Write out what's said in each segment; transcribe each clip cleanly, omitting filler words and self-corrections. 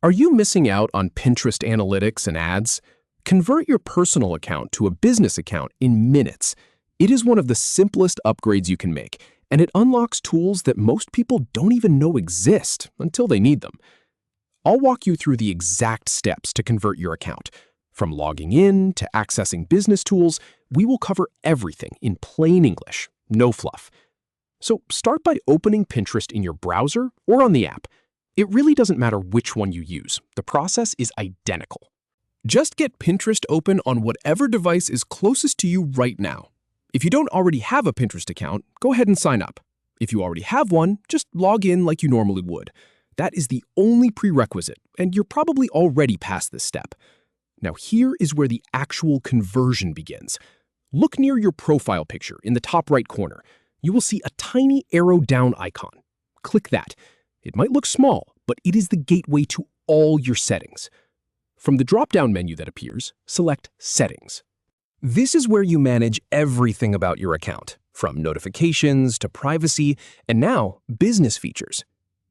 Are you missing out on Pinterest analytics and ads? Convert your personal account to a business account in minutes. It is one of the simplest upgrades you can make, and it unlocks tools that most people don't even know exist until they need them. I'll walk you through the exact steps to convert your account. From logging in to accessing business tools, we will cover everything in plain English, no fluff. So start by opening Pinterest in your browser or on the app. It really doesn't matter which one you use. The process is identical. Just get Pinterest open on whatever device is closest to you right now. If you don't already have a Pinterest account, go ahead and sign up. If you already have one, just log in like you normally would. That is the only prerequisite, and you're probably already past this step. Now here is where the actual conversion begins. Look near your profile picture in the top right corner. You will see a tiny arrow down icon. Click that. It might look small, but it is the gateway to all your settings. From the drop-down menu that appears, select Settings. This is where you manage everything about your account, from notifications to privacy, and now business features.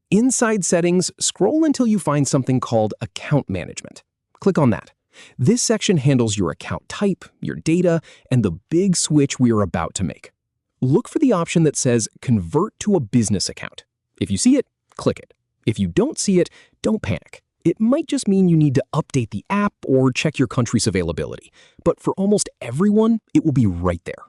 Inside Settings, scroll until you find something called Account Management. Click on that. This section handles your account type, your data, and the big switch we are about to make. Look for the option that says Convert to a business account. If you see it, click it. If you don't see it, don't panic. It might just mean you need to update the app or check your country's availability. But for almost everyone, it will be right there.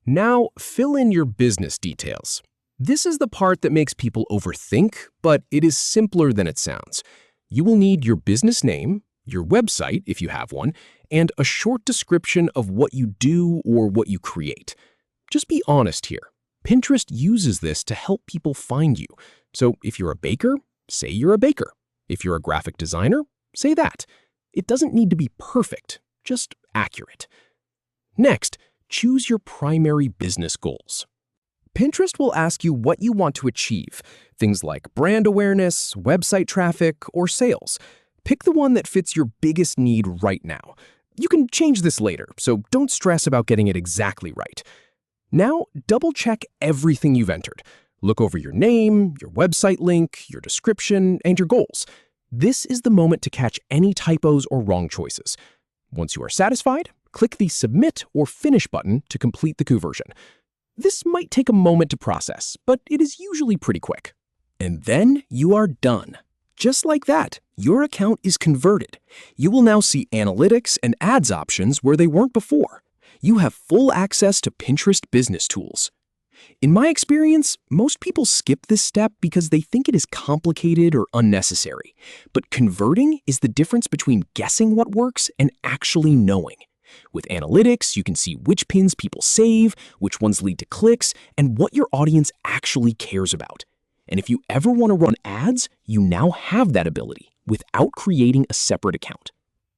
Now, fill in your business details. This is the part that makes people overthink, but it is simpler than it sounds. You will need your business name, your website if you have one, and a short description of what you do or what you create. Just be honest here. Pinterest uses this to help people find you. So if you're a baker, say you're a baker. If you're a graphic designer, say that. It doesn't need to be perfect, just accurate. Next, choose your primary business goals. Pinterest will ask you what you want to achieve, things like brand awareness, website traffic, or sales. Pick the one that fits your biggest need right now. You can change this later, so don't stress about getting it exactly right. Now, double-check everything you've entered. Look over your name, your website link, your description, and your goals. This is the moment to catch any typos or wrong choices. Once you are satisfied, click the Submit or Finish button to complete the conversion. This might take a moment to process, but it is usually pretty quick. And then you are done. Just like that, your account is converted. You will now see analytics and ads options where they weren't before. You have full access to Pinterest business tools. In my experience, most people skip this step because they think it is complicated or unnecessary. But converting is the difference between guessing what works and actually knowing. With analytics, you can see which pins people save, which ones lead to clicks, and what your audience actually cares about. And if you ever want to run ads, you now have that ability without creating a separate account.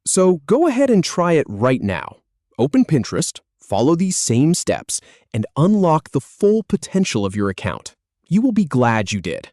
So go ahead and try it right now. Open Pinterest, follow these same steps, and unlock the full potential of your account. You will be glad you did.